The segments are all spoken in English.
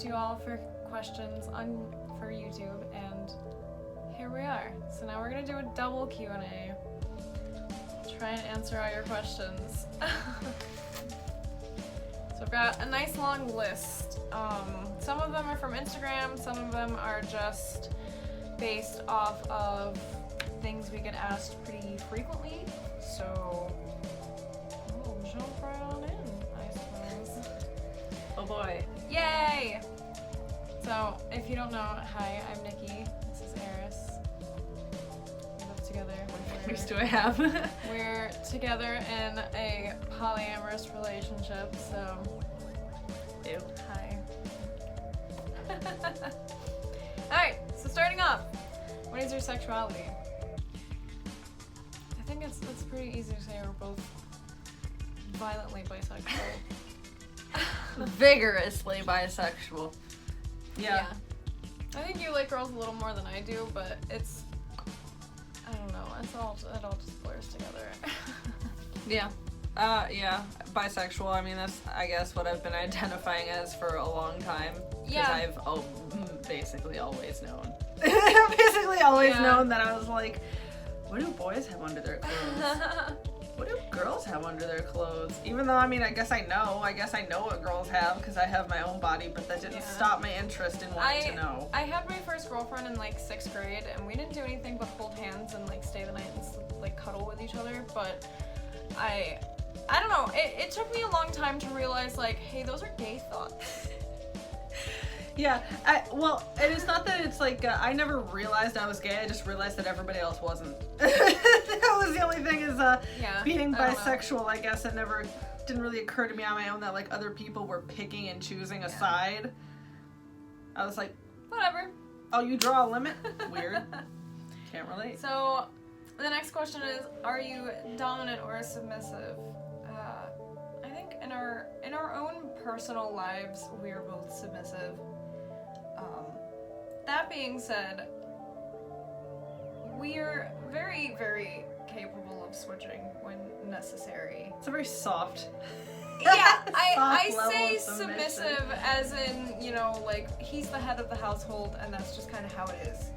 to you all for questions for YouTube, and here we are. So now we're gonna do a double Q&A. Try and answer all your questions. So I've got a nice long list. Some of them are from Instagram, some of them are just based off of things we get asked pretty frequently. So we'll jump right on in, I suppose. Oh boy. Yay! So if you don't know, hi, I'm Nikki. This is Eris. We live together. How much do I have? We're together in a polyamorous relationship, so. Ew. Hi. Alright, so starting off, what is your sexuality? I think it's pretty easy to say we're both violently bisexual. Vigorously bisexual. Yeah. I think you like girls a little more than I do, but it's, I don't know, it all just blurs together. Yeah. Yeah, bisexual. I mean, that's, I guess, what I've been identifying as for a long time. Yeah. Because I've basically always known. Known that I was like, what do boys have under their clothes? What do girls have under their clothes? Even though, I mean, I guess I know what girls have because I have my own body, but that didn't stop my interest in wanting to know. I had my first girlfriend in like 6th grade, and we didn't do anything but hold hands and like stay the night and like cuddle with each other, but I don't know, it took me a long time to realize like, hey, those are gay thoughts. Yeah, well, and it's not that it's like, I never realized I was gay, I just realized that everybody else wasn't. That was the only thing is, being bisexual, I guess, it never, didn't really occur to me on my own that, like, other people were picking and choosing a side. I was like, whatever. Oh, you draw a limit? Weird. Can't relate. So, the next question is, are you dominant or submissive? I think in our own personal lives, we are both submissive. That being said, we're very, very capable of switching when necessary. It's a very soft. Yeah, I say submissive as in, you know, like, he's the head of the household and that's just kind of how it is.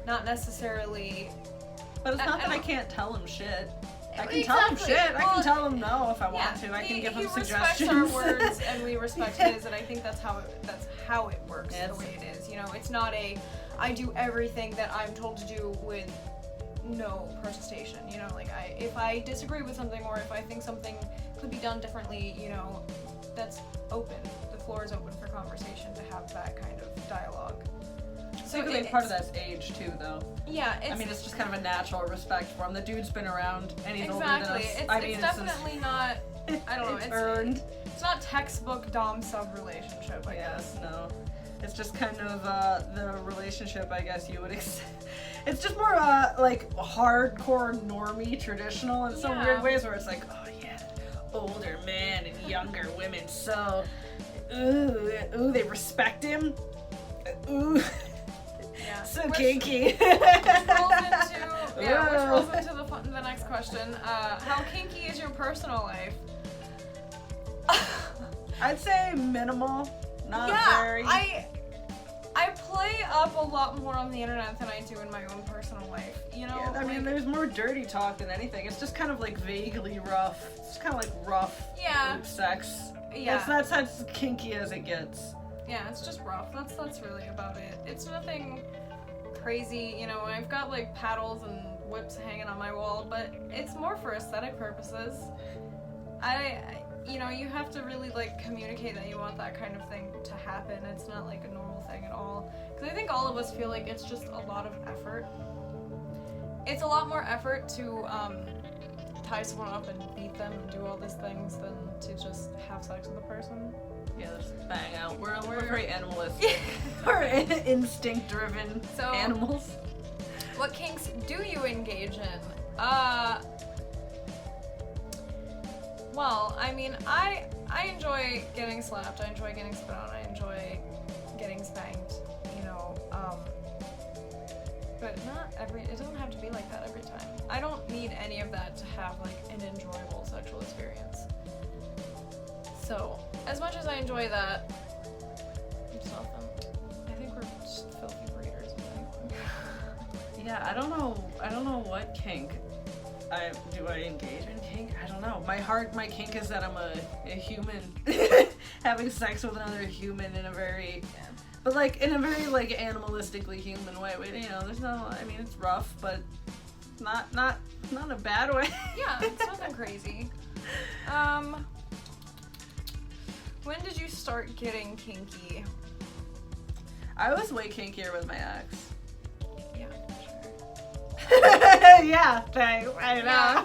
Not necessarily... But it's not that I can't tell him shit. I can tell him shit. Well, I can tell him no if I want to. I can give him suggestions. He respects our words and we respect his, and I think that's how it works the way it is. You know, it's not I do everything that I'm told to do with no protestation. You know, like if I disagree with something or if I think something could be done differently, you know, that's open. The floor is open for conversation to have that kind of dialogue. So I think part of that's age too, though. Yeah, I mean, it's just kind of a natural respect for him. The dude's been around, and he's older than us. It's definitely not. I don't know. It's earned. It's not textbook dom-sub relationship, I guess. No. It's just kind of the relationship, I guess you would accept. It's just more like hardcore normie traditional in some weird ways where it's like, oh yeah, older men and younger women, so ooh, they respect him. Ooh. Yeah. So kinky. Which rolls into the next question. How kinky is your personal life? I'd say minimal, not very. I play up a lot more on the internet than I do in my own personal life. You know, I mean, there's more dirty talk than anything. It's just kind of like vaguely rough. It's kind of like rough group sex. Yeah. That's as kinky as it gets. Yeah, it's just rough. That's really about it. It's nothing crazy, you know, I've got like paddles and whips hanging on my wall, but it's more for aesthetic purposes. You know, you have to really like communicate that you want that kind of thing to happen. It's not like a normal thing at all. Because I think all of us feel like it's just a lot of effort. It's a lot more effort to tie someone up and beat them and do all these things than to just have sex with a person. Yeah, just bang out. We're very animalistic. We're instinct-driven animals. What kinks do you engage in? Well, I mean, I enjoy getting slapped, I enjoy getting spit on, I enjoy getting spanked, you know, but it doesn't have to be like that every time. I don't need any of that to have, like, an enjoyable sexual experience. So, as much as I enjoy that, some stuff, and I think we're just filthy breeders with anyone. Yeah, I don't know what kink do I engage in kink? I don't know. My kink is that I'm a human having sex with another human in a very, but like in a very like animalistically human way. But, you know, there's not. I mean, it's rough, but not a bad way. Yeah, it's nothing crazy. When did you start getting kinky? I was way kinkier with my ex. Yeah. Yeah, thanks. I know.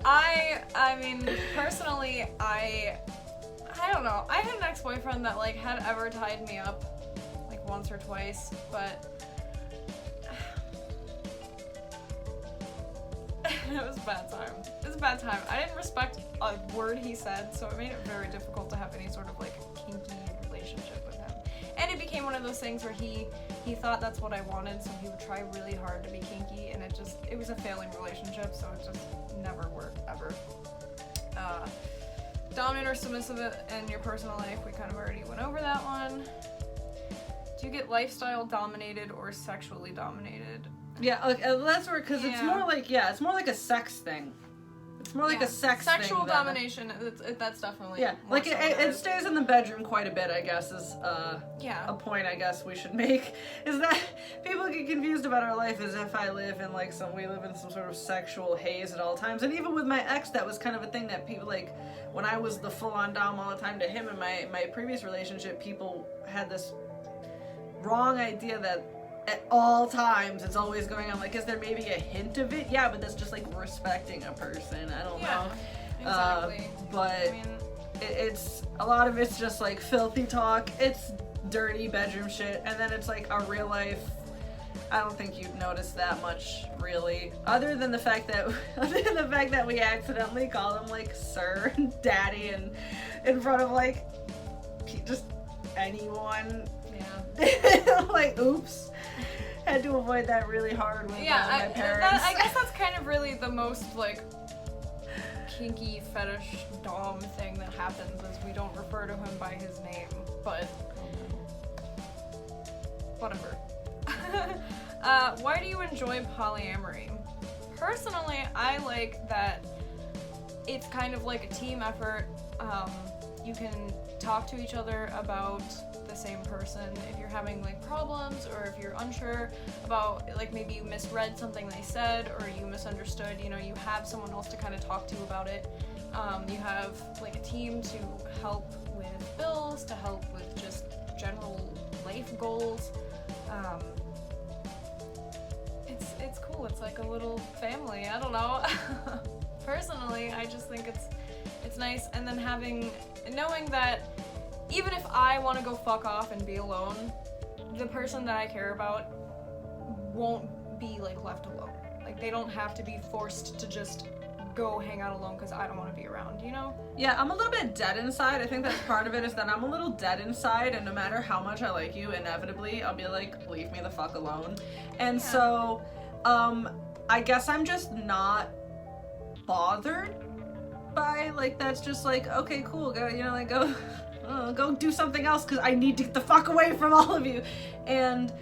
I mean, personally, I don't know. I had an ex-boyfriend that like had ever tied me up like once or twice, but it was a bad time. It was a bad time. I didn't respect a word he said, so it made it very difficult to have any sort of like kinky relationship with him. And it became one of those things where he thought that's what I wanted, so he would try really hard to be kinky, and it was a failing relationship, so it just never worked, ever. Dominant or submissive in your personal life, we kind of already went over that one. Do you get lifestyle dominated or sexually dominated? Yeah, like, that's where, because it's more like a sex thing. It's more like a sex thing. Sexual domination, that's definitely like it stays in the bedroom quite a bit, I guess, is a point I guess we should make, is that people get confused about our life as if we live in some sort of sexual haze at all times. And even with my ex, that was kind of a thing that people, like, when I was the full-on dom all the time to him in my previous relationship, people had this wrong idea that at all times it's always going on. Like, is there maybe a hint of it? Yeah, but that's just like respecting a person. I don't know. Exactly. But I mean, it's a lot of it's just like filthy talk. It's dirty bedroom shit, and then it's like our real life. I don't think you'd notice that much, really, other than the fact that we accidentally call him like sir and daddy and in front of like just anyone. Yeah. Like, oops. Had to avoid that really hard with my parents. I guess that's kind of really the most like kinky fetish dom thing that happens, is we don't refer to him by his name, but whatever. Why do you enjoy polyamory? Personally, I like that it's kind of like a team effort. You can talk to each other about the same person if you're having like problems, or if you're unsure about, like, maybe you misread something they said or you misunderstood, you know, you have someone else to kind of talk to about it. You have like a team to help with bills, to help with just general life goals. It's cool. It's like a little family. I don't know. Personally, I just think it's nice, and then knowing that even if I want to go fuck off and be alone, the person that I care about won't be like left alone. Like, they don't have to be forced to just go hang out alone because I don't want to be around, you know? Yeah, I'm a little bit dead inside. I think that's part of it, is that I'm a little dead inside, and no matter how much I like you, inevitably I'll be like, leave me the fuck alone. And so, I guess I'm just not bothered by, like, that's just like, okay, cool, go, you know, like, go do something else because I need to get the fuck away from all of you. And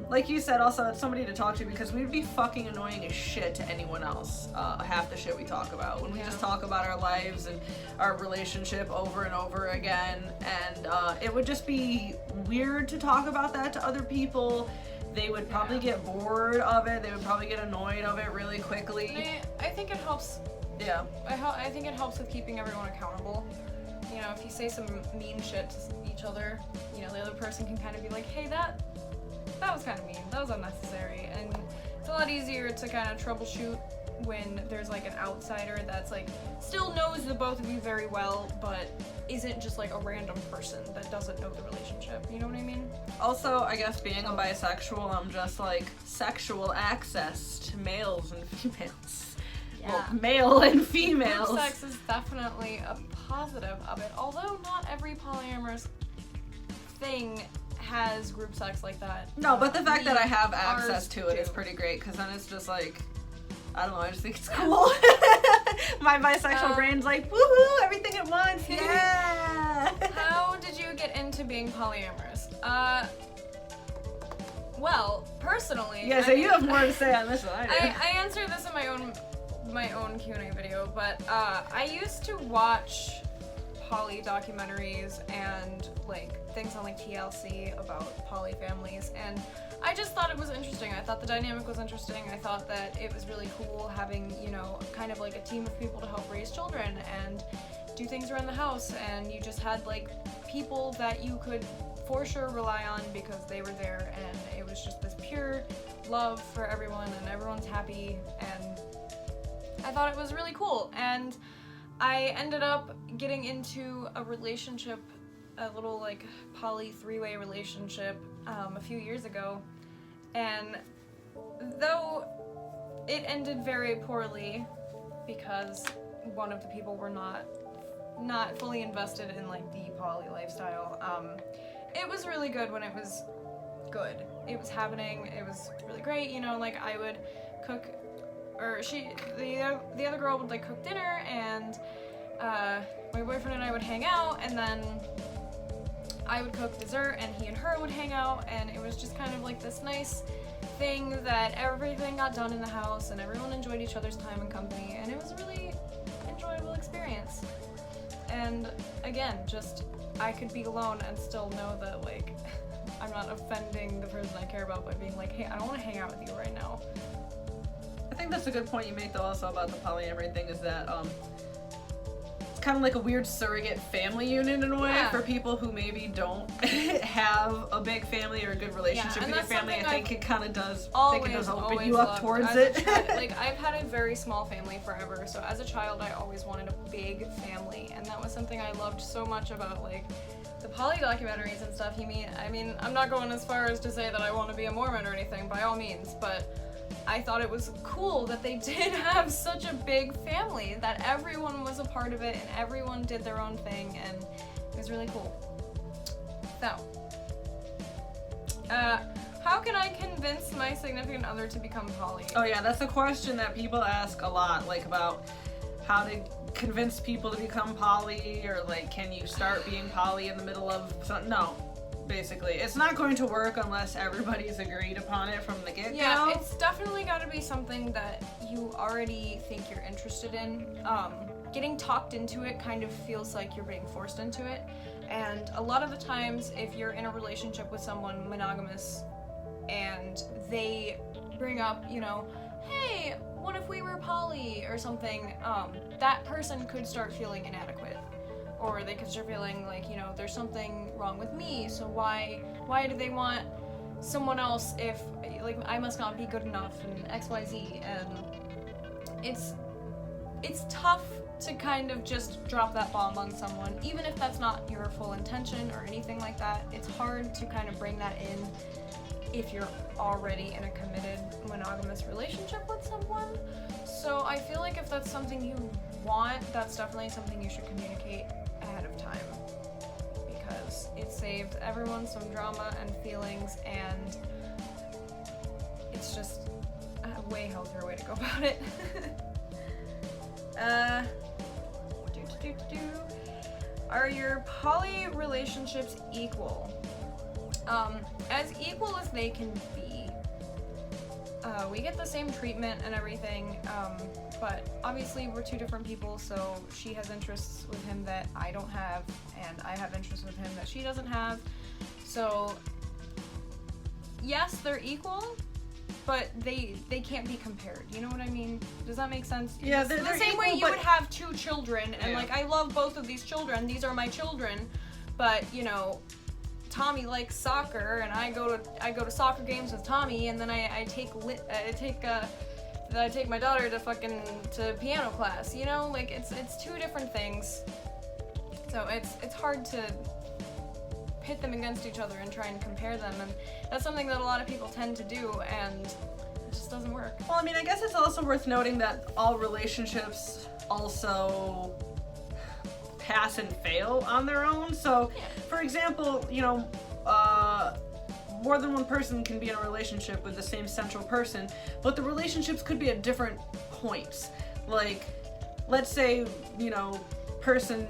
like you said, also, it's somebody to talk to, because we'd be fucking annoying as shit to anyone else, half the shit we talk about. When we just talk about our lives and our relationship over and over again, and it would just be weird to talk about that to other people. They would probably get bored of it. They would probably get annoyed of it really quickly. I think it helps. Yeah. I think it helps with keeping everyone accountable. You know, if you say some mean shit to each other, you know, the other person can kind of be like, hey, that was kind of mean. That was unnecessary. And it's a lot easier to kind of troubleshoot when there's like an outsider that's like still knows the both of you very well, but isn't just like a random person that doesn't know the relationship. You know what I mean? Also, I guess being a bisexual, I'm just like sexual access to males and females. Yeah. Well, male and females. Group sex is definitely a positive of it, although not every polyamorous thing has group sex like that. No, but the fact that I have access to it is pretty great, because then it's just like, I don't know, I just think it's cool. My bisexual brain's like, woohoo, everything at once, yeah! How did you get into being polyamorous? Well, personally... Yeah, so you have more to say on this than I do. I answered this in my own Q&A video, but I used to watch poly documentaries and like things on like TLC about poly families, and I just thought it was interesting. I thought the dynamic was interesting. I thought that it was really cool having, you know, kind of like a team of people to help raise children and do things around the house, and you just had like people that you could for sure rely on because they were there, and it was just this pure love for everyone and everyone's happy, and I thought it was really cool. And I ended up getting into a relationship, a little like poly three-way relationship a few years ago, and though it ended very poorly because one of the people were not fully invested in like the poly lifestyle, it was really good when it was good. It was happening, it was really great, you know, like I would cook, or the other girl would like cook dinner, and my boyfriend and I would hang out, and then I would cook dessert and he and her would hang out, and it was just kind of like this nice thing that everything got done in the house and everyone enjoyed each other's time and company, and it was a really enjoyable experience. And again, just I could be alone and still know that like I'm not offending the person I care about by being like, hey, I don't want to hang out with you right now. I think that's a good point you make though also about the polyamory thing, is that it's kind of like a weird surrogate family unit in a way for people who maybe don't have a big family or a good relationship with your family. I think it kind of does open you up towards it. Like I've had a very small family forever, so as a child I always wanted a big family, and that was something I loved so much about like the poly documentaries and stuff. I mean, I'm not going as far as to say that I want to be a Mormon or anything, by all means, but I thought it was cool that they did have such a big family, that everyone was a part of it and everyone did their own thing, and it was really cool. So, how can I convince my significant other to become poly? Oh yeah, that's a question that people ask a lot, like about how to convince people to become poly, or like, can you start being poly in the middle of something? No. Basically, it's not going to work unless everybody's agreed upon it from the get-go. Yeah, it's definitely got to be something that you already think you're interested in. Getting talked into it kind of feels like you're being forced into it, and a lot of the times if you're in a relationship with someone monogamous and they bring up, you know, hey, what if we were poly or something, that person could start feeling inadequate. Or they could start feeling like, you know, there's something wrong with me, so why do they want someone else if, like, I must not be good enough, and XYZ, and it's tough to kind of just drop that bomb on someone, even if that's not your full intention or anything like that. It's hard to kind of bring that in if you're already in a committed monogamous relationship with someone. So I feel like if that's something you want, that's definitely something you should communicate ahead of time, because it saved everyone some drama and feelings, and it's just a way healthier way to go about it. Are your poly relationships equal? As equal as they can be. We get the same treatment and everything, but obviously we're two different people, so she has interests with him that I don't have, and I have interests with him that she doesn't have. So yes, they're equal, but they can't be compared. You know what I mean? Does that make sense? Yeah, they're the same way you would have two children, and like, I love both of these children. These are my children, but you know, Tommy likes soccer, and I go to soccer games with Tommy, and then I take my daughter to piano class. You know, like it's two different things. So it's hard to pit them against each other and try and compare them, and that's something that a lot of people tend to do, and it just doesn't work. Well, I mean, I guess it's also worth noting that all relationships also pass and fail on their own. So, for example, you know, more than one person can be in a relationship with the same central person, but the relationships could be at different points. Like, let's say, you know, person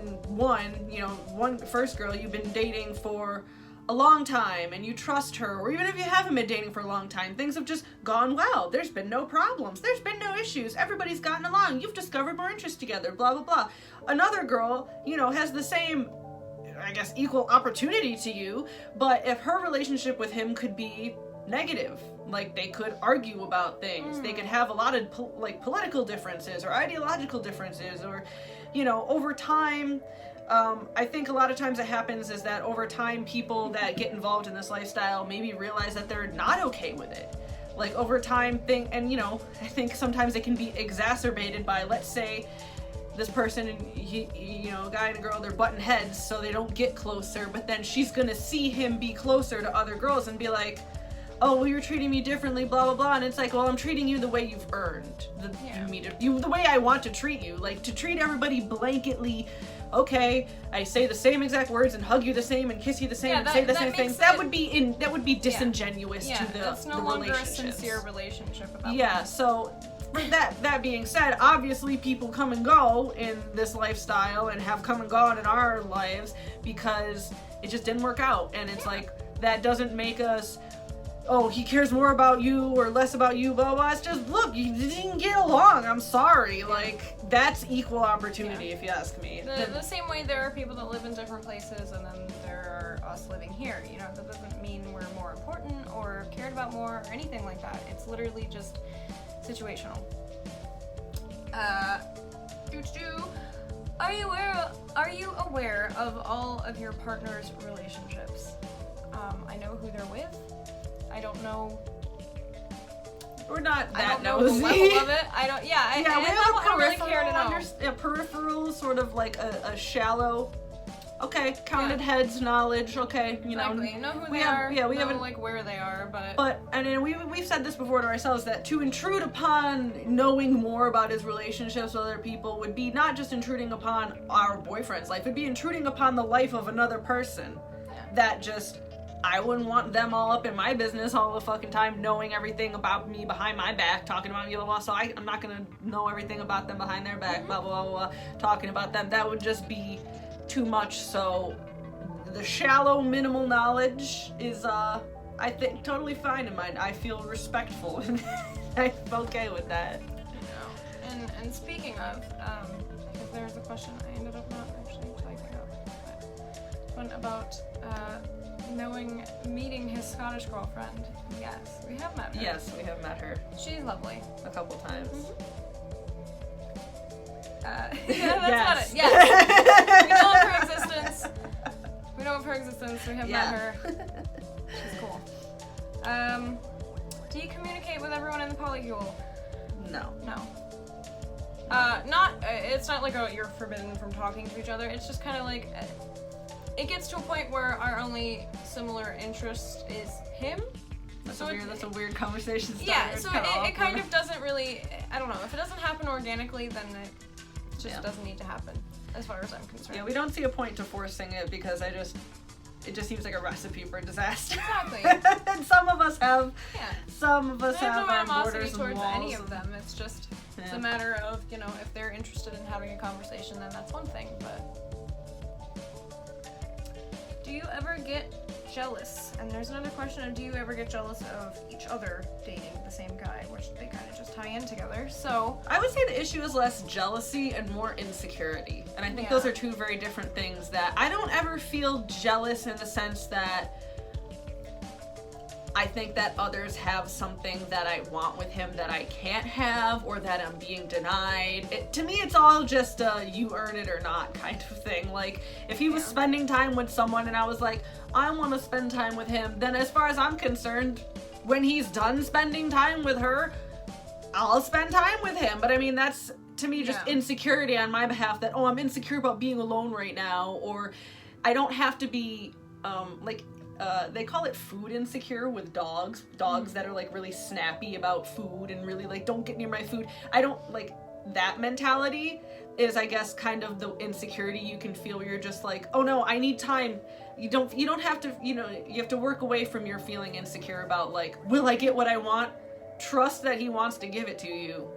first girl you've been dating for a long time and you trust her, or even if you haven't been dating for a long time, things have just gone well. There's been no problems. There's been no issues. Everybody's gotten along. You've discovered more interest together, blah, blah, blah. Another girl, has the same, I guess, equal opportunity to you, but if her relationship with him could be negative, like they could argue about things, they could have a lot of political differences or ideological differences, or, over time, I think a lot of times it happens is that over time people that get involved in this lifestyle maybe realize that they're not okay with it. Like over time I think sometimes it can be exacerbated by, let's say, this person and a guy and a girl, they're butting heads so they don't get closer, but then she's gonna see him be closer to other girls and be like, oh, well, you're treating me differently, blah, blah, blah. And it's like, well, I'm treating you the way you've earned. The way I want to treat you. Like, to treat everybody blanketly, okay, I say the same exact words and hug you the same and kiss you the same and say the same things. That would be disingenuous to the that's no longer a sincere relationship about that. So that being said, obviously people come and go in this lifestyle and have come and gone in our lives because it just didn't work out. And it's like, that doesn't make us, oh, he cares more about you or less about you, blah, blah. It's just, look, you didn't get along. I'm sorry. Like, that's equal opportunity, if you ask me. The same way there are people that live in different places and then there are us living here. That doesn't mean we're more important or cared about more or anything like that. It's literally just situational. Are you aware of all of your partner's relationships? I know who they're with. I don't know. We're not that I don't nosy. know the level of it. I don't. Yeah. We have I don't really care to know. A peripheral, sort of like a shallow. Okay, counted heads knowledge. Okay, Exactly. Know who they are. Yeah, we know, haven't like where they are, but. But and then we've said this before to ourselves that to intrude upon knowing more about his relationships with other people would be not just intruding upon our boyfriend's life. It'd be intruding upon the life of another person. Yeah. That just. I wouldn't want them all up in my business all the fucking time, knowing everything about me behind my back, talking about me, blah, blah, so I'm not gonna know everything about them behind their back, blah, blah, blah, blah, talking about them. That would just be too much, so the shallow, minimal knowledge is, I think, totally fine in mine. I feel respectful, and I'm okay with that. And speaking of, if there's a question I ended up not actually typing up, but one about, meeting his Scottish girlfriend. Yes, we have met her. Yes, we have met her. She's lovely. A couple times. That's about it. Yes. We know of her existence. We have met her. She's cool. Do you communicate with everyone in the polycule? No. It's not like you're forbidden from talking to each other. It's just kind of like... It gets to a point where our only similar interest is him. That's a weird conversation starter. Yeah, so it kind of doesn't really, I don't know, if it doesn't happen organically, then it just doesn't need to happen, as far as I'm concerned. Yeah, we don't see a point to forcing it because it just seems like a recipe for disaster. Exactly. And some of us have no our animosity borders and towards walls. any of them. It's just, it's a matter of, if they're interested in having a conversation, then that's one thing, but... Do you ever get jealous? And there's another question of, do you ever get jealous of each other dating the same guy, which they kind of just tie in together, so... I would say the issue is less jealousy and more insecurity. And I think those are two very different things that I don't ever feel jealous in the sense that I think that others have something that I want with him that I can't have or that I'm being denied. To me, it's all just a you earn it or not kind of thing. Like, if he was spending time with someone and I was like, I want to spend time with him, then as far as I'm concerned, when he's done spending time with her, I'll spend time with him. But I mean, that's, to me, just insecurity on my behalf that, oh, I'm insecure about being alone right now, or I don't have to be, they call it food insecure with dogs that are like really snappy about food and really like don't get near my food. I don't like that mentality is, I guess, kind of the insecurity you can feel where you're just like, oh no, I need time. You don't have to, you have to work away from your feeling insecure about like, will I get what I want? Trust that he wants to give it to you.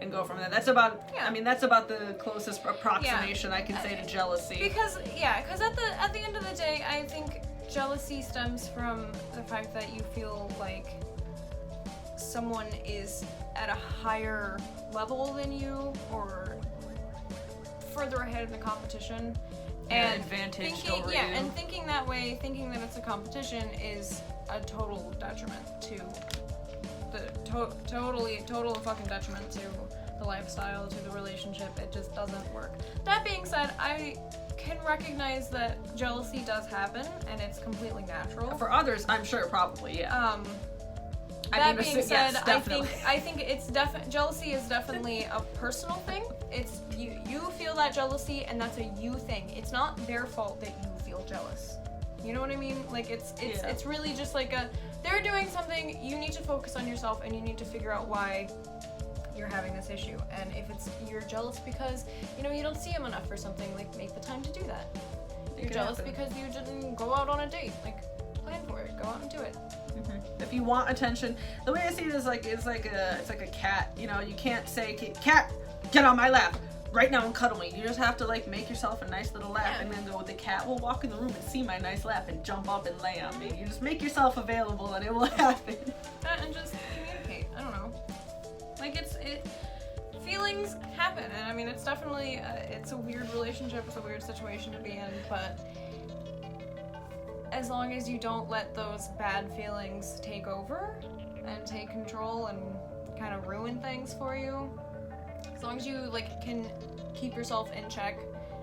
and go from there. That's about, I mean, that's about the closest approximation I can say to jealousy. Because at the end of the day, I think jealousy stems from the fact that you feel like someone is at a higher level than you or further ahead in the competition. And advantaged over you. And thinking that way, thinking that it's a competition is a total detriment to the total fucking detriment to the lifestyle, to the relationship. It just doesn't work. That being said, I can recognize that jealousy does happen and it's completely natural. For others, I'm sure probably, yeah. That being said, yes, I think it's jealousy is definitely a personal thing. It's you feel that jealousy and that's a you thing. It's not their fault that you feel jealous. You know what I mean? Like it's really just like they're doing something, you need to focus on yourself and you need to figure out why you're having this issue. And if you're jealous because, you know, you don't see him enough or something, like make the time to do that. You're jealous because you didn't go out on a date, like plan for it, go out and do it. Mm-hmm. If you want attention, the way I see it is like it's like a cat. You know, you can't say, "Cat, get on my lap right now and cuddle me." You just have to like make yourself a nice little lap, and then go. The cat will walk in the room and see my nice lap and jump up and lay on me. You just make yourself available, and it will happen. And just communicate. I don't know. Like feelings happen, and I mean it's definitely it's a weird relationship. It's a weird situation to be in, but as long as you don't let those bad feelings take over and take control and kind of ruin things for you, as long as you like can keep yourself in check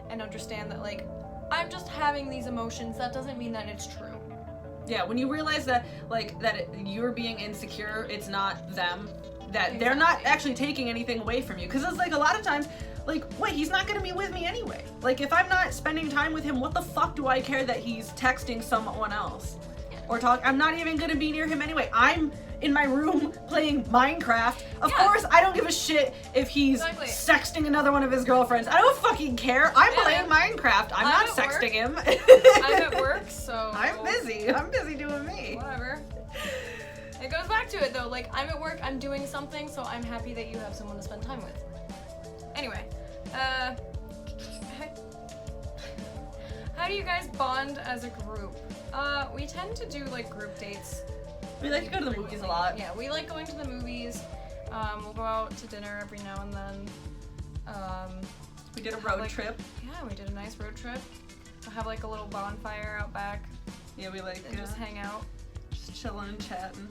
and understand that like I'm just having these emotions, that doesn't mean that it's true. Yeah, when you realize that you're being insecure, it's not them, that they're not actually taking anything away from you, because it's like a lot of times like, wait, he's not gonna be with me anyway. Like, if I'm not spending time with him, what the fuck do I care that he's texting someone else? Or I'm not even gonna be near him anyway. I'm in my room playing Minecraft. Of course, I don't give a shit if he's sexting another one of his girlfriends. I don't fucking care. I'm playing Minecraft. I'm not sexting him. I'm at work, so... I'm busy doing me. Whatever. It goes back to it, though. Like, I'm at work, I'm doing something, so I'm happy that you have someone to spend time with. Anyway, how do you guys bond as a group? We tend to do like group dates. We like to go to the movies a lot. Yeah, we like going to the movies. We'll go out to dinner every now and then. We did a road trip. Yeah, we did a nice road trip. We'll have like a little bonfire out back. Yeah, we like just hang out. Just chilling and chatting.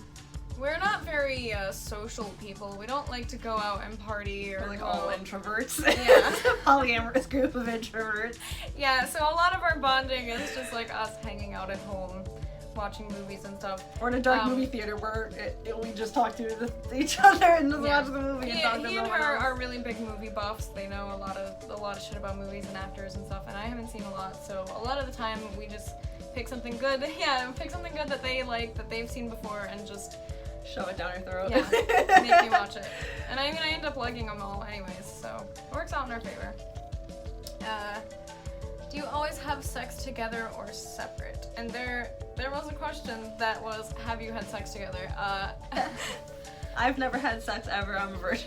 We're not very social people. We don't like to go out and party or we're like all introverts. Yeah. Polyamorous group of introverts. Yeah, so a lot of our bonding is just like us hanging out at home, watching movies and stuff. Or in a dark movie theater where we just talk to each other and just watch the movie and talk to He and her are really big movie buffs. They know a lot of shit about movies and actors and stuff, and I haven't seen a lot, so a lot of the time we just pick something good. Yeah, pick something good that they like, that they've seen before, and just shove it down your throat. Yeah, make you watch it. And I mean, I end up liking them all anyways, so it works out in our favor. Do you always have sex together or separate? And there was a question that was, have you had sex together? I've never had sex ever. I'm a virgin.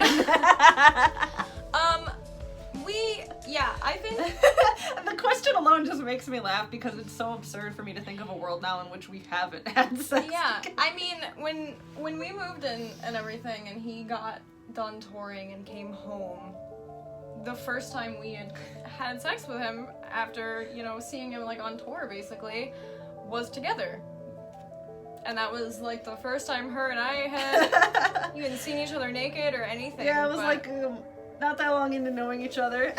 I think... The question alone just makes me laugh because it's so absurd for me to think of a world now in which we haven't had sex. Yeah, I mean, when we moved in and everything and he got done touring and came home, the first time we had sex with him after, you know, seeing him like on tour basically, was together. And that was like the first time her and I had even seen each other naked or anything. Yeah, it was like not that long into knowing each other.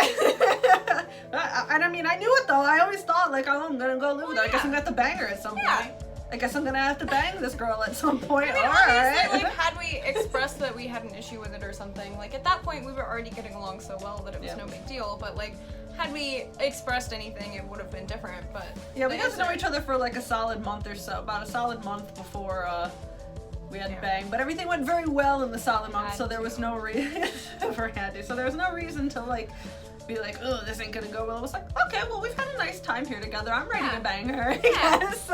And I mean, I knew it though. I always thought like, oh, I'm gonna go live with her. I guess I'm gonna have to bang her at some point. I guess I'm gonna have to bang this girl at some point. I mean, obviously, like, had we expressed that we had an issue with it or something, like, at that point we were already getting along so well that it was no big deal, but, like, had we expressed anything, it would have been different, but... Yeah, we got to know each other for, like, a solid month or so, about a solid month before, we had to bang, but everything went very well in the solid month, so there was no reason... so there was no reason to, like, be like, oh, this ain't gonna go well. It was like, okay, well, we've had a nice time here together, I'm ready to bang her, I guess.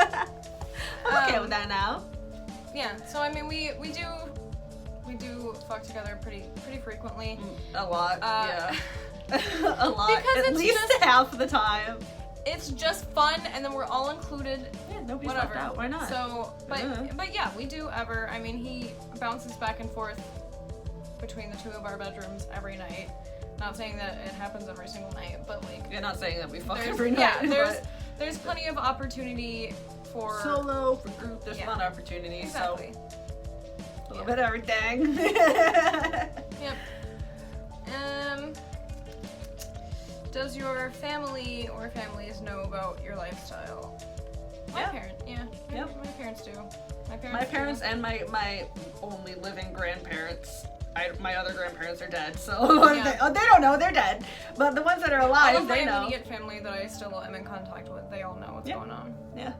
I'm okay with that now. Yeah, so I mean, we we do fuck together pretty frequently. A lot, yeah. A lot, because at least half the time. It's just fun, and then we're all included. Yeah, nobody's left out. Why not? So, but yeah, we do ever. I mean, he bounces back and forth between the two of our bedrooms every night. Not saying that it happens every single night, but like. You're not saying that we fuck every night. Yeah, there's plenty of opportunity for solo, for group. There's fun opportunities. Exactly. So a little bit of everything. Yep. Does your family or families know about your lifestyle? My parents, Yep. My parents do. My parents and my only living grandparents. My other grandparents are dead, so they don't know, they're dead. But the ones that are alive, they know. All of my immediate family that I still am in contact with, they all know what's going on. Yeah.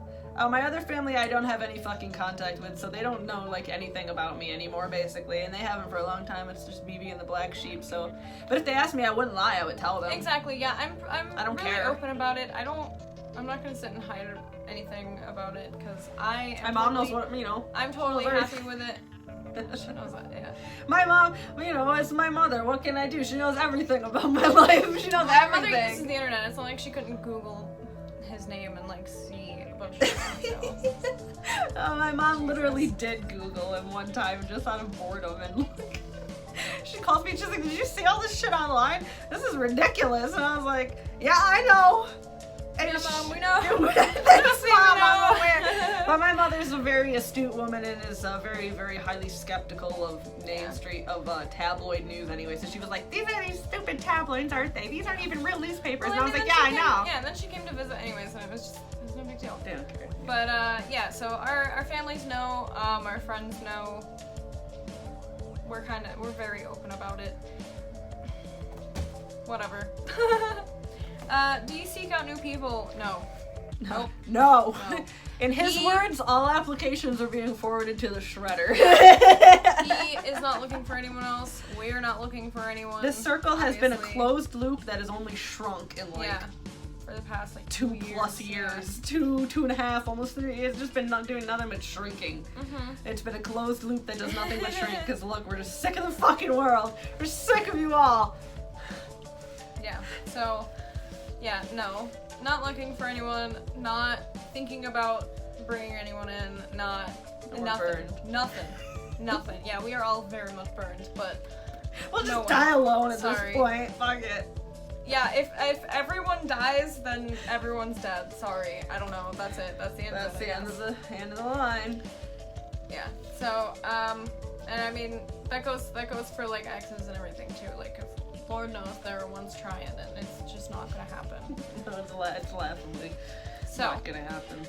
My other family I don't have any fucking contact with, so they don't know like anything about me anymore, basically, and they haven't for a long time. It's just me being the black sheep. So, but if they asked me, I wouldn't lie. I would tell them. Exactly. Yeah. I don't really care. Open about it. I'm not gonna sit and hide anything about it because my mom knows what I'm totally happy with it. She knows that. Yeah. My mom, is my mother. What can I do? She knows everything about my life. She knows everything. My mother uses the internet. It's not like she couldn't Google his name and like see a bunch of stuff. So. My mom literally did Google him one time just out of boredom, and she calls me and she's like, "Did you see all this shit online? This is ridiculous." And I was like, "Yeah, I know." And yeah, Mom, we know. Thanks, Mom, I'm aware. But my mother's a very astute woman and is very, very highly skeptical of tabloid news anyway. So she was like, "These are these stupid tabloids, aren't they? These aren't even real newspapers." Well, and I was like, "Yeah, I know." Yeah, and then she came to visit anyway, so it was no big deal. They don't care. But yeah, so our families know, our friends know. We're very open about it. Whatever. Do you seek out new people? No. Nope. No. In his words, all applications are being forwarded to the shredder. He is not looking for anyone else. We're not looking for anyone. This circle has been a closed loop that has only shrunk in for the past like 2+ years. 2.5, almost 3. It's just been not doing nothing but shrinking. Mm-hmm. It's been a closed loop that does nothing but shrink because look, we're just sick of the fucking world. We're sick of you all. Yeah. So. Yeah, no. Not looking for anyone, not thinking about bringing anyone in, nothing. Nothing. Yeah, we are all very much burned, but we'll just die alone at this point. Fuck it. Yeah, if everyone dies, then everyone's dead. Sorry. I don't know. That's it. That's the end of it. That's the end of the line. Yeah. So, and I mean, that goes for like exes and everything too. Like, if Lord knows there are ones trying, and it's just not gonna happen. No, it's laughably not gonna happen.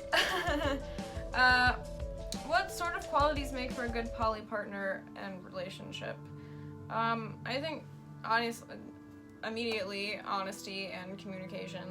What sort of qualities make for a good poly partner and relationship? I think, honestly, immediately, honesty and communication.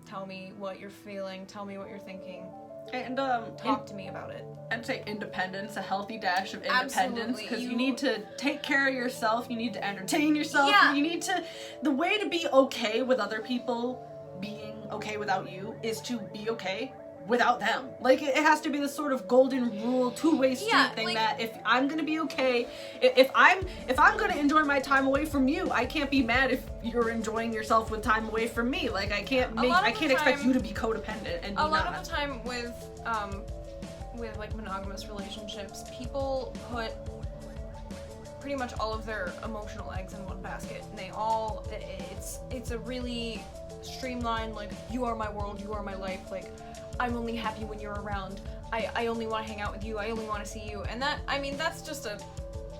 Tell me what you're feeling. Tell me what you're thinking. And talk to me about it. I'd say independence, a healthy dash of independence, because you need to take care of yourself, you need to entertain yourself, you need to, the way to be okay with other people being okay without you is to be okay without them. Like, it has to be this sort of golden rule, two-way street thing, like, that if I'm gonna be okay, if I'm gonna enjoy my time away from you, I can't be mad if you're enjoying yourself with time away from me. Like, I can't expect you to be codependent and be a lot of the time with like monogamous relationships, people put pretty much all of their emotional eggs in one basket, and it's a really streamlined, like, you are my world, you are my life, like, I'm only happy when you're around, I only want to hang out with you, I only want to see you, and that's just a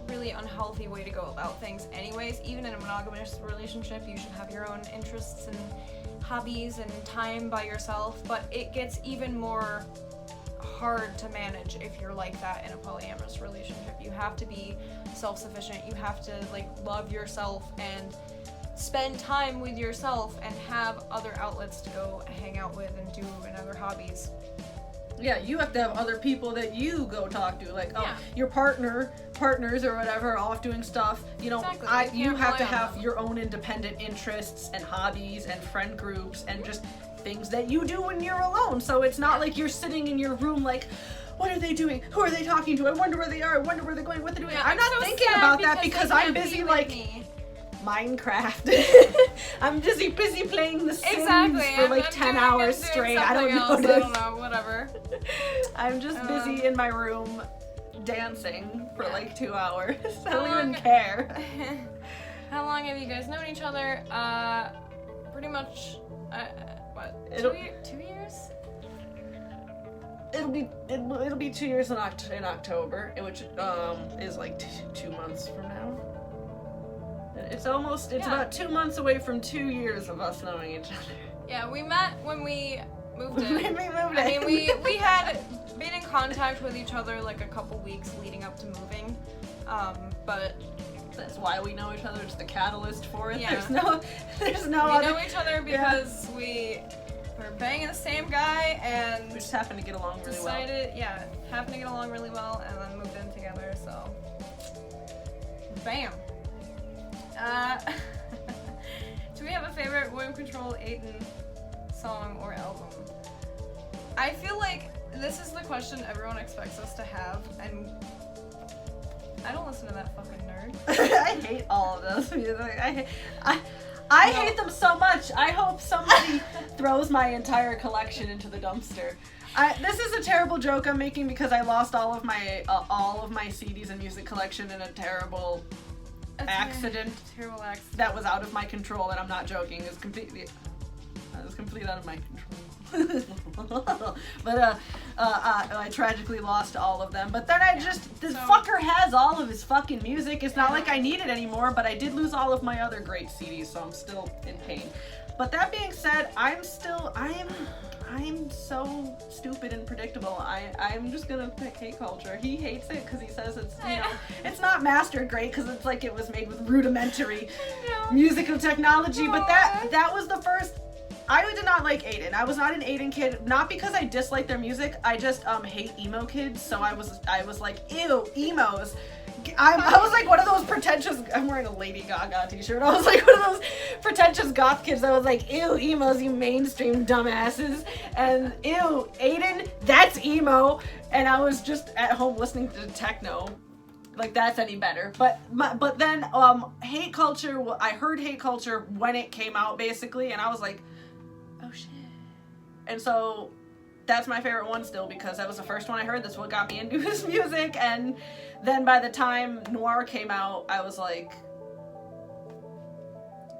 really unhealthy way to go about things anyways. Even in a monogamous relationship, you should have your own interests and hobbies and time by yourself, but it gets even more hard to manage if you're like that in a polyamorous relationship. You have to be self-sufficient, you have to, like, love yourself and spend time with yourself and have other outlets to go hang out with and do and other hobbies. Yeah, you have to have other people that you go talk to, like, your partners or whatever, off doing stuff. You know, exactly. You have to have your own independent interests and hobbies and friend groups and just things that you do when you're alone. So it's not like you're sitting in your room like, what are they doing? Who are they talking to? I wonder where they are. I wonder where they're going, what they're doing. I'm not thinking about that because I'm busy like Minecraft. I'm just busy playing The Sims for like 10 hours straight. I don't know. I don't know, whatever. I'm just busy in my room dancing for like 2 hours. I don't even care. How long have you guys known each other? Pretty much, what, 2 years? It'll be 2 years in October, which is like 2 months from now. It's about 2 months away from 2 years of us knowing each other. Yeah, we met when we moved in. I mean, we had been in contact with each other like a couple weeks leading up to moving, but that's why we know each other. It's the catalyst for it. Yeah. There's no. We know each other because we were banging the same guy and we just happened to get along really well. Happened to get along really well, and then moved in together. So, bam. Do we have a favorite William Control Aiden song or album? I feel like this is the question everyone expects us to have, and I don't listen to that fucking nerd. I hate all of those music. I hate them so much. I hope somebody throws my entire collection into the dumpster. This is a terrible joke I'm making because I lost all of my CDs and music collection in a terrible accident. Terrible accident. That was out of my control, and I'm not joking. It was completely out of my control. But I tragically lost all of them. But then fucker has all of his fucking music. It's not like I need it anymore, but I did lose all of my other great CDs, so I'm still in pain. But that being said, I'm so stupid and predictable. I'm just gonna pick Hate Culture. He hates it because he says it's not mastered great because it's like it was made with rudimentary musical technology. But that was the first. I did not like Aiden. I was not an Aiden kid, not because I dislike their music. I just hate emo kids. So I was like, ew, emos. I was like one of those pretentious. I'm wearing a Lady Gaga t-shirt. I was like one of those pretentious goth kids that was like, ew, emos, you mainstream dumbasses, and ew, Aiden, that's emo. And I was just at home listening to techno. Like that's any better. But then Hate Culture. I heard Hate Culture when it came out basically, and I was like, oh shit. And so that's my favorite one still because that was the first one I heard. That's what got me into his music. And then by the time Noir came out, I was like,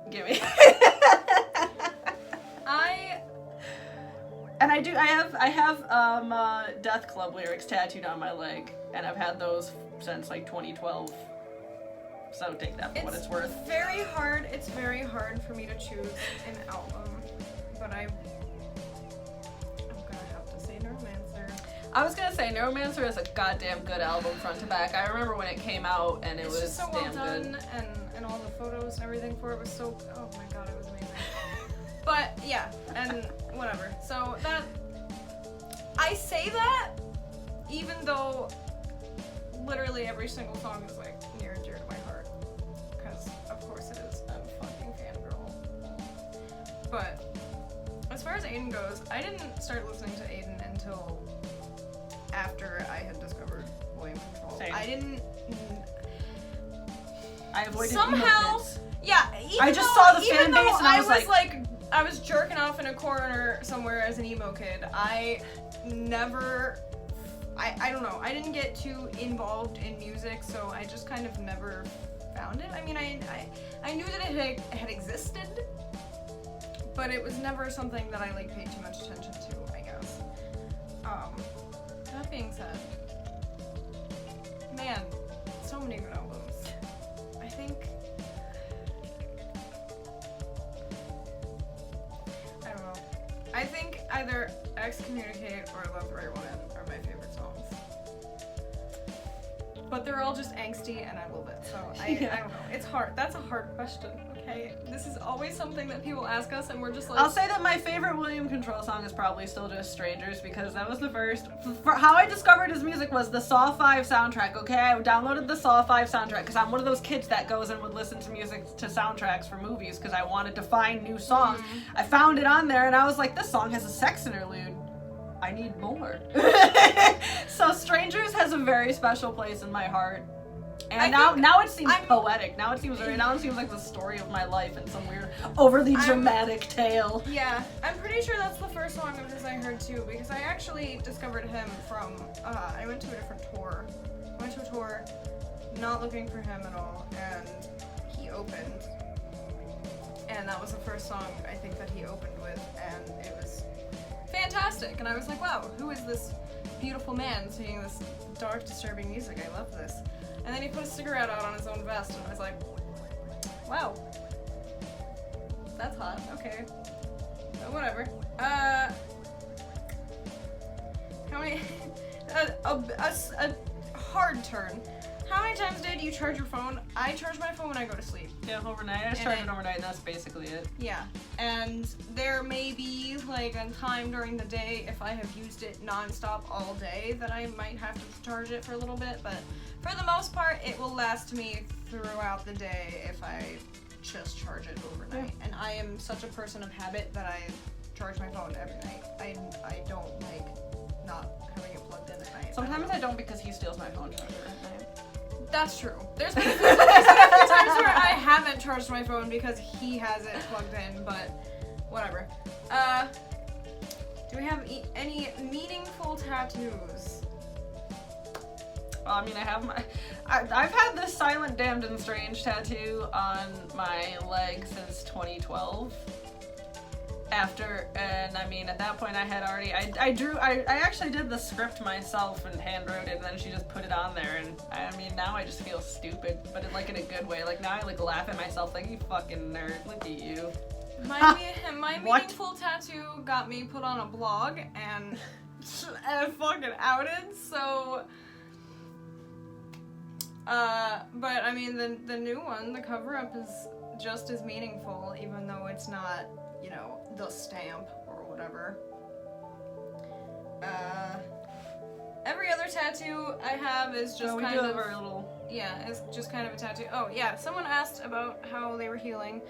give me. I have Death Club lyrics tattooed on my leg, and I've had those since like 2012. So take that for what it's worth. It's very hard for me to choose an album, but I'm gonna have to say Neuromancer. I was gonna say Neuromancer is a goddamn good album front to back. I remember when it came out and it was just so damn well done, good. and all the photos and everything for it was so. Oh my god, it was amazing. But yeah, and whatever. So that I say that even though literally every single song is like near and dear to my heart, because of course it is. I'm a fucking fangirl. But as far as Aiden goes, I didn't start listening to Aiden until after I had discovered William Control. Same. I avoided somehow. emo kids. Yeah, I just saw the fan base and I was like, I was jerking off in a corner somewhere as an emo kid. I don't know. I didn't get too involved in music, so I just kind of never found it. I mean, I knew that it had existed, but it was never something that I like paid too much attention to, I guess. That being said, man, so many good albums. I think either Excommunicate or Love the Right One are my favorite songs. But they're all just angsty and I love it. So I don't know. It's hard. That's a hard question, okay? This is always something that people ask us, and we're just like... I'll say that my favorite William Control song is probably still just Strangers, because that was the first... How I discovered his music was the Saw 5 soundtrack, okay? I downloaded the Saw 5 soundtrack, because I'm one of those kids that goes and would listen to music to soundtracks for movies, because I wanted to find new songs. I found it on there, and I was like, this song has a sex interlude. I need more. So Strangers has a very special place in my heart. And now it seems poetic. Now it seems like the story of my life in some weird, overly dramatic tale. Yeah, I'm pretty sure that's the first song of his I heard too, because I actually discovered him from, I went to a different tour. I went to a tour, not looking for him at all, and he opened. And that was the first song I think that he opened with, and it was fantastic. And I was like, wow, who is this beautiful man singing this dark, disturbing music? I love this. And then he put a cigarette out on his own vest, and I was like, wow. That's hot, okay. But whatever. How many... a hard turn. How many times a day do you charge your phone? I charge my phone when I go to sleep. Yeah, overnight. I just charge it overnight, and that's basically it. Yeah, and there may be like a time during the day if I have used it non-stop all day that I might have to charge it for a little bit, but for the most part, it will last me throughout the day if I just charge it overnight. And I am such a person of habit that I charge my phone every night. I don't like not having it plugged in at night. Sometimes I don't because he steals my phone charger at night. That's true. There's been a few times where I haven't charged my phone because he has it plugged in, but whatever. Do we have any meaningful tattoos? Well, I mean, I've had this Silent, Damned, and Strange tattoo on my leg since 2012. And I mean, at that point I had already, I actually did the script myself and hand wrote it, and then she just put it on there, and I mean, now I just feel stupid, but in a good way. Like, now I laugh at myself like, you fucking nerd, look at you. My meaningful tattoo got me put on a blog, and fucking outed, so... but I mean, the new one, the cover-up is just as meaningful, even though it's not, you know, the stamp or whatever. Every other tattoo I have is just kind of our little... Yeah, it's just kind of a tattoo. Oh, yeah, someone asked about how they were healing.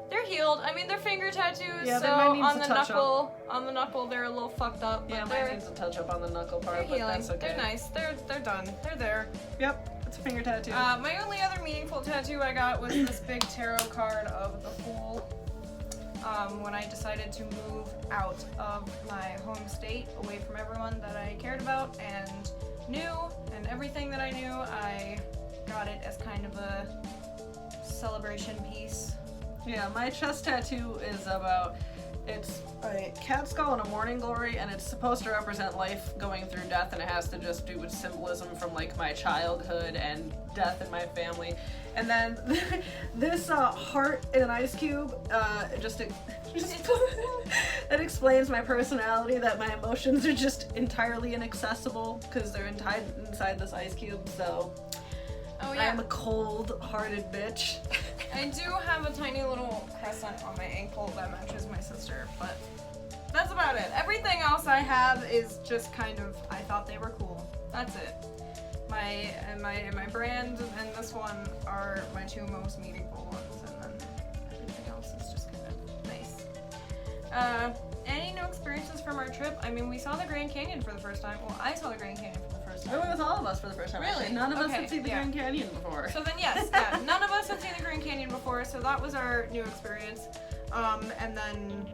They're healed. I mean, they're finger tattoos, yeah, so on the knuckle, they're a little fucked up. But yeah, mine needs a touch up on the knuckle part, but that's okay. They're nice. They're done. They're there. Yep, it's a finger tattoo. My only other meaningful tattoo I got was this big tarot card of the Fool. When I decided to move out of my home state, away from everyone that I cared about and knew, and everything that I knew, I got it as kind of a celebration piece. Yeah, my chest tattoo is it's a cat skull and a morning glory, and it's supposed to represent life going through death, and it has to just do with symbolism from my childhood and death in my family. And then this heart in an ice cube, it explains my personality, that my emotions are just entirely inaccessible because they're inside this ice cube, so oh, yeah. I'm a cold-hearted bitch. I do have a tiny little crescent on my ankle that matches my sister, but that's about it. Everything else I have is just kind of, I thought they were cool. That's it. My brand and this one are my two most meaningful ones, and then everything else is just kind of nice. Any new experiences from our trip? I mean, we saw the Grand Canyon for the first time. Well, I saw the Grand Canyon for the first time. We went with all of us for the first time. Really? Actually. None of us had seen the Grand Canyon before. So then yes, yeah, none of us had seen the Grand Canyon before, so that was our new experience. And then,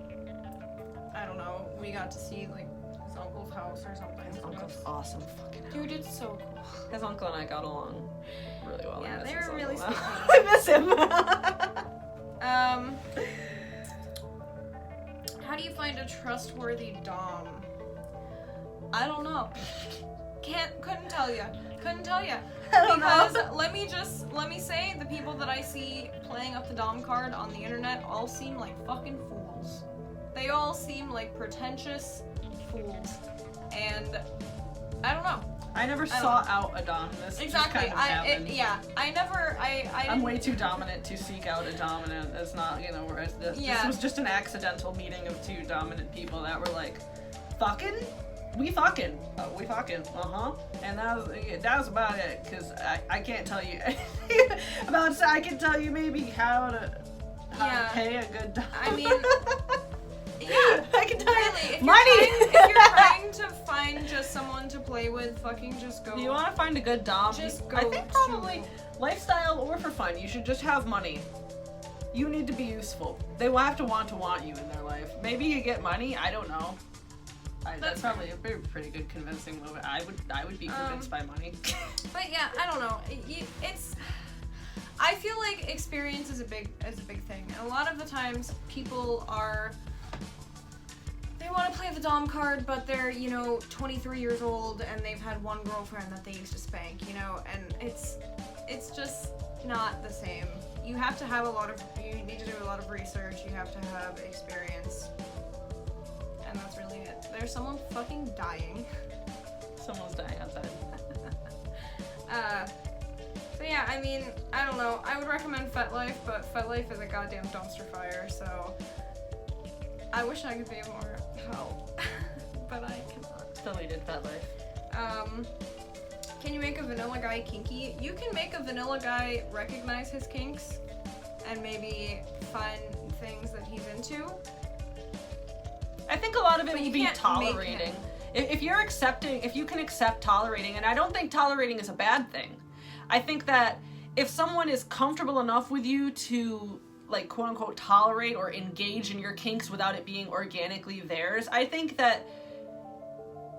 I don't know, we got to see his uncle's house or something. His uncle's awesome fucking house. Dude, it's so cool. His uncle and I got along really well. Yeah, they were really sweet. I miss him. How do you find a trustworthy dom? I don't know. Couldn't tell you. I don't know. Because let me say, the people that I see playing up the dom card on the internet all seem like fucking fools. They all seem like pretentious fools. And I don't know. I never sought out a dom. This exactly. just kind of happened. I'm way too dominant to seek out a dominant. It's not, you know, whereas this was just an accidental meeting of two dominant people that were like, fucking? We fucking. And that was about it, because I can't tell you about, I can tell you maybe how to pay a good dom. I mean, yeah, I can tell really, you, money! If you're trying to find just someone to play with, fucking just go. You want to find a good dom? Just go. I think probably lifestyle or for fun. You should just have money. You need to be useful. They will have to want you in their life. Maybe you get money. I don't know. That's probably a pretty good convincing move. I would be convinced by money. But yeah, I don't know. I feel like experience is a big thing, and a lot of the times people they want to play the dom card, but they're, you know, 23 years old and they've had one girlfriend that they used to spank, you know, and it's just not the same. You have to have you need to do a lot of research. You have to have experience. And that's really it. There's someone fucking dying. Someone's dying outside. So yeah, I mean, I don't know. I would recommend FetLife, but FetLife is a goddamn dumpster fire, so I wish I could be more help. But I cannot. Deleted FetLife. Can you make a vanilla guy kinky? You can make a vanilla guy recognize his kinks and maybe find things that he's into. I think a lot of it will be tolerating. If you can accept tolerating, and I don't think tolerating is a bad thing. I think that if someone is comfortable enough with you to, like, quote unquote tolerate or engage in your kinks without it being organically theirs, I think that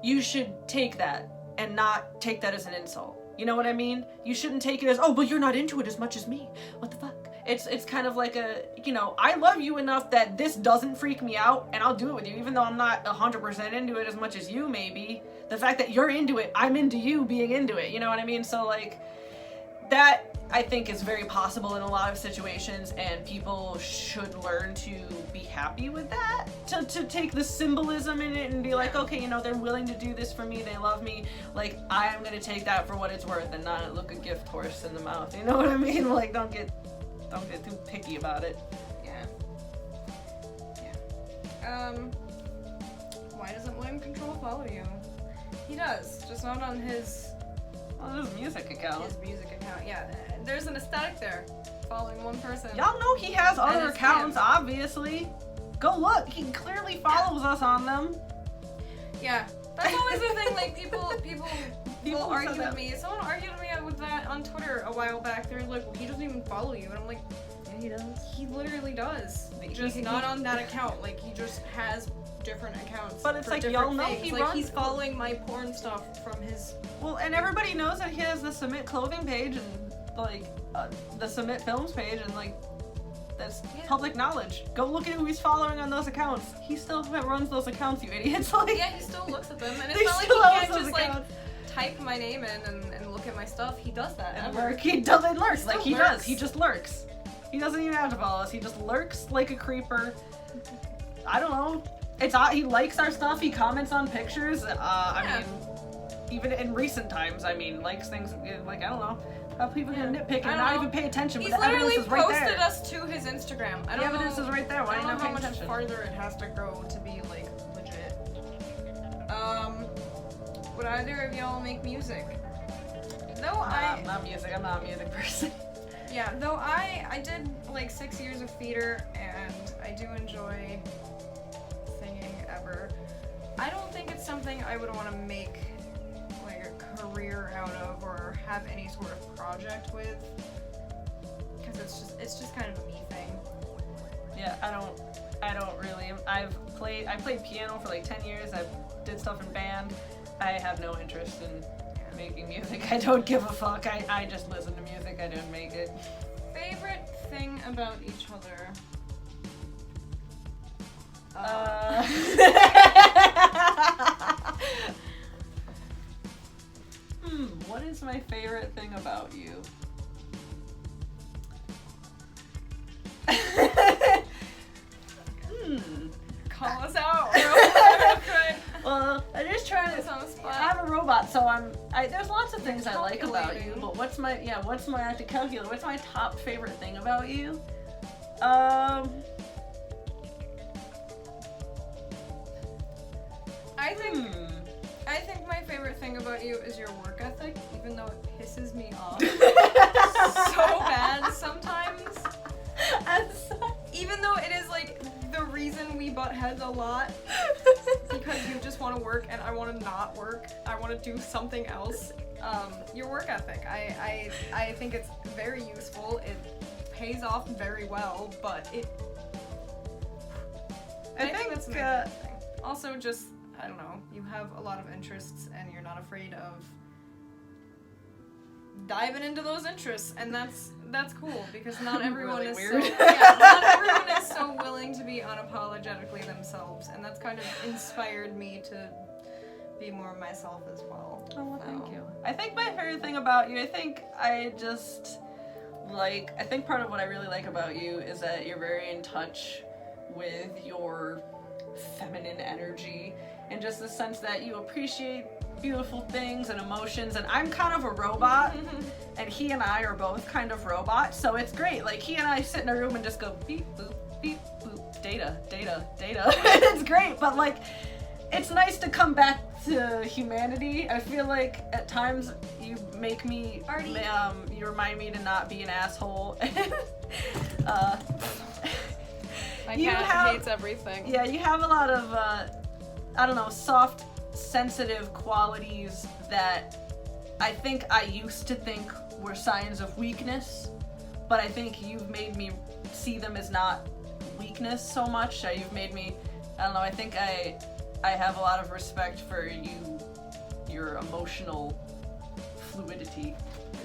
you should take that and not take that as an insult. You know what I mean? You shouldn't take it as, oh, but you're not into it as much as me. What the fuck? It's kind of like a, you know, I love you enough that this doesn't freak me out, and I'll do it with you, even though I'm not 100% into it as much as you, maybe. The fact that you're into it, I'm into you being into it, you know what I mean? So, like, that, I think, is very possible in a lot of situations, and people should learn to be happy with that. To take the symbolism in it and be like, okay, you know, they're willing to do this for me, they love me, like, I am gonna take that for what it's worth and not look a gift horse in the mouth, you know what I mean? Like, don't get too picky about it. Yeah. Why doesn't William Control follow you? He does, just not on his music account. His music account, yeah. There's an aesthetic there, following one person. Y'all know he has other accounts, obviously. Go look, he clearly follows us on them. Yeah, that's always the thing, like, people will argue with me. Someone argued with me with that on Twitter a while back. They're like, well, he doesn't even follow you. And I'm like, yeah, he does. He literally does. Just not on that account. Like, he just has different accounts. But it's like, y'all know he's following my porn stuff from his... Well, and everybody knows that he has the Submit clothing page and, like, the Submit films page, and, like, that's public knowledge. Go look at who he's following on those accounts. He still runs those accounts, you idiots. Like, yeah, he still looks at them. And it's not like he can't just, like, type my name in and look at my stuff. He does that. And lurk. He lurks. Like, he does. He just lurks. He doesn't even have to follow us. He just lurks like a creeper. I don't know. He likes our stuff. He comments on pictures. I mean, even in recent times, I mean, likes things, like, I don't know. How people can nitpick and not even pay attention, but the evidence is right there. He's literally posted us to his Instagram. The evidence is right there. Why are you not paying attention? I don't know how much farther it has to go to be, like, legit. Would either of y'all make music? Not music. I'm not a music person. Yeah, though I did, like, 6 years of theater, and I do enjoy singing ever. I don't think it's something I would want to make, like, a career out of or have any sort of project with, because it's just kind of a me thing. Yeah, I don't really. I played piano for like 10 years. I did stuff in band. I have no interest in making music. I don't give a fuck. I just listen to music. I don't make it. Favorite thing about each other? What is my favorite thing about you? Call us out. Well, I I'm just trying to. On the spot. I'm a robot, so there's lots of things I like about you, but what's my I have to calculate. What's my top favorite thing about you? I think my favorite thing about you is your work ethic, even though it pisses me off so bad sometimes. Even though it is like the reason we butt heads a lot, because you just want to work and I want to not work. I want to do something else. Your work ethic, I think it's very useful. It pays off very well, but I think that's my favorite thing. Also, just I don't know. You have a lot of interests, and you're not afraid of diving into those interests, and that's cool because not everyone really is weird. not everyone is so willing to be unapologetically themselves, and that's kind of inspired me to be more myself as well. Oh, well, thank you. I think my favorite thing about you, I think part of what I really like about you is that you're very in touch with your feminine energy, and just the sense that you appreciate beautiful things and emotions, and I'm kind of a robot, and he and I are both kind of robots, so it's great. Like, he and I sit in a room and just go beep, boop, beep, boop, data. It's great, but like, it's nice to come back to humanity. I feel like at times you make me, you remind me to not be an asshole. My cat hates everything. Yeah, you have a lot of, soft, sensitive qualities that I think I used to think were signs of weakness, but I think you've made me see them as not weakness so much. You've made me, I think I have a lot of respect for your emotional fluidity.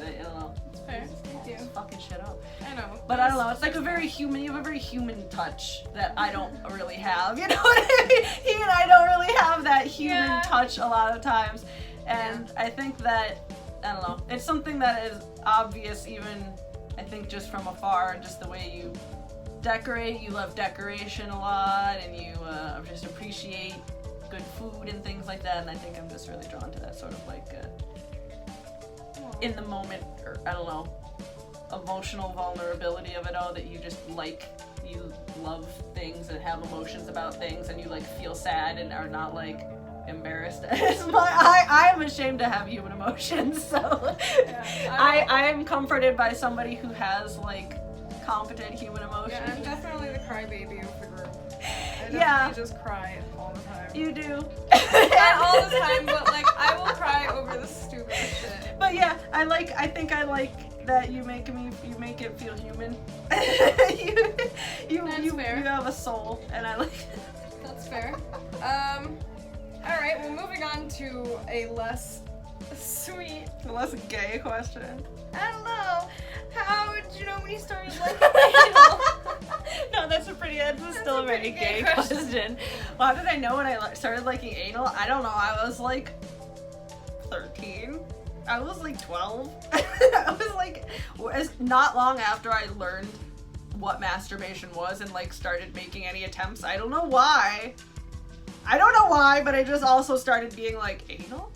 I don't know. It's fair. Thank you. Fucking shit up. I know. But I don't know, it's like you have a very human touch that I don't really have. You know what I mean? He and I don't really have that human touch a lot of times. And I think that, I don't know, it's something that is obvious even, I think, just from afar, just the way you decorate. You love decoration a lot, and you just appreciate good food and things like that, and I think I'm just really drawn to that sort of like in the moment, or I don't know, emotional vulnerability of it all, that you just like, you love things and have emotions about things, and you like feel sad and are not like embarrassed. I'm ashamed to have human emotions, so I am comforted by somebody who has like competent human emotions. Yeah, I'm definitely the crybaby of the group. I definitely just cry all the time. You do. Not all the time, but like I will cry over the stupidest shit. But yeah, I think I like that you make it feel human. you fair. You have a soul, and I like it. That's fair. Alright, well, moving on to a less sweet, less gay question. I don't know. How did you know when you started liking anal? No, that's still a very gay question. Well, how did I know when I started liking anal? I don't know. I was like 13. I was like 12. I was like, not long after I learned what masturbation was and like started making any attempts. I don't know why, but I just also started being like, anal.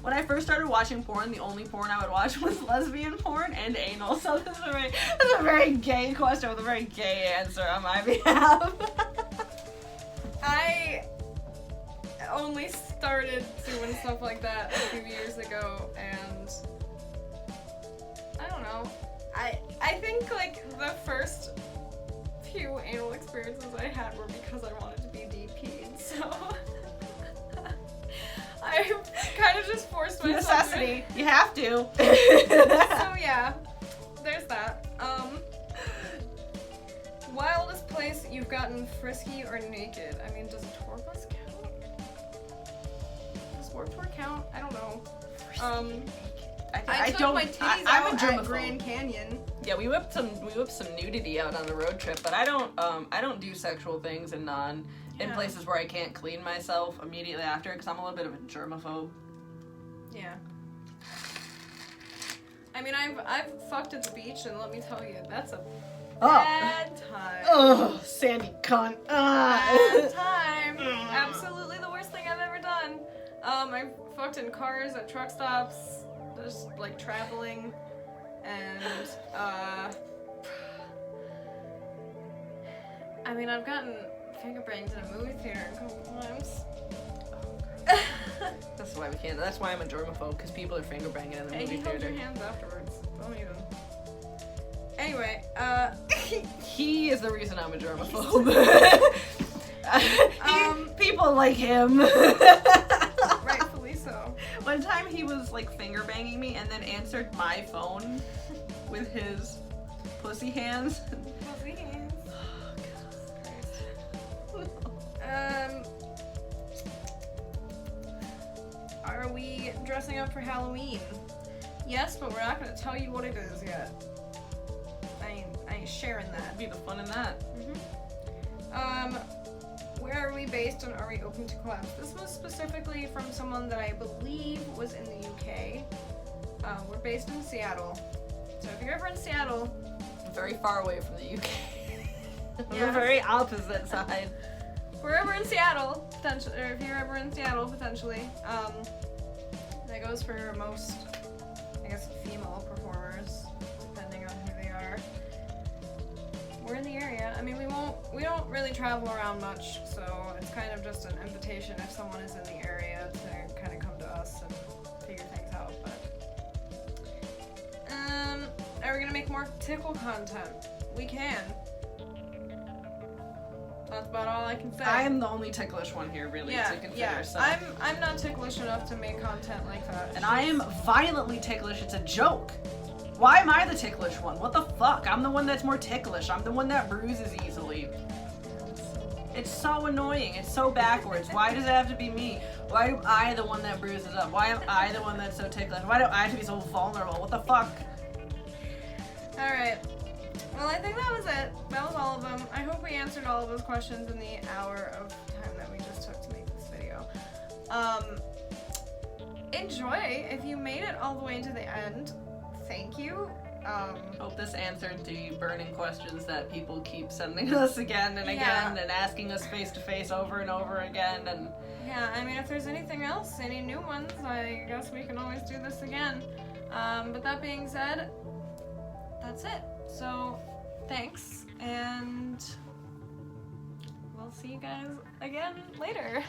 When I first started watching porn, the only porn I would watch was lesbian porn and anal. So this is a very gay question with a very gay answer on my behalf. I only started doing stuff like that a few years ago, and I don't know. I think like the first few anal experiences I had were because I wanted to be DP'd, so I kind of just forced myself. Necessity. You have to. So yeah, there's that. Wildest place you've gotten frisky or naked? I mean, does a tour bus count? Does Warped Tour count? I don't know. I took my titties out at Grand Canyon. Yeah, we whipped some nudity out on the road trip, but I don't do sexual things in places where I can't clean myself immediately after, because I'm a little bit of a germaphobe. Yeah. I mean, I've fucked at the beach, and let me tell you, that's a Bad time. Oh, Sandy cunt. Bad time. Absolutely the worst thing I've ever done. I fucked in cars at truck stops, just like traveling, and I mean, I've gotten finger banged in a movie theater a couple times. That's why we can't. That's why I'm a germaphobe, because people are finger banging in the movie theater. Hold your hands afterwards. Don't even. Anyway, he is the reason I'm a germaphobe. People like him. Rightfully so. One time he was like finger banging me and then answered my phone with his pussy hands. Pussy hands. Oh, God. Are we dressing up for Halloween? Yes, but we're not going to tell you what it is yet. I ain't sharing that. Be the fun in that. Where are we based and are we open to collabs? This was specifically from someone that I believe was in the UK. We're based in Seattle. So if you're ever in Seattle... Very far away from the UK. Yeah. The very opposite side. If we're ever in Seattle, potentially, or if you're ever in Seattle, potentially, that goes for most, I guess, female performers, depending on who they are. We're in the area. I mean, we don't really travel around much, so it's kind of just an invitation if someone is in the area to kind of come to us and figure things out. But are we gonna make more tickle content? We can. That's about all I can say. I am the only ticklish one here, really, to consider. So. I'm not ticklish enough to make content like that. And I am violently ticklish. It's a joke. Why am I the ticklish one? What the fuck? I'm the one that's more ticklish. I'm the one that bruises easily. It's so annoying. It's so backwards. Why does it have to be me? Why am I the one that bruises up? Why am I the one that's so ticklish? Why do I have to be so vulnerable? What the fuck? Alright. Well, I think that was it. That was all of them. I hope we answered all of those questions in the hour of time that we just took to make this video. Enjoy. If you made it all the way to the end, thank you. Hope this answered the burning questions that people keep sending us again and again and asking us face to face over and over again. And yeah, I mean, if there's anything else, any new ones, I guess we can always do this again. But that being said, that's it. So, thanks, and we'll see you guys again later.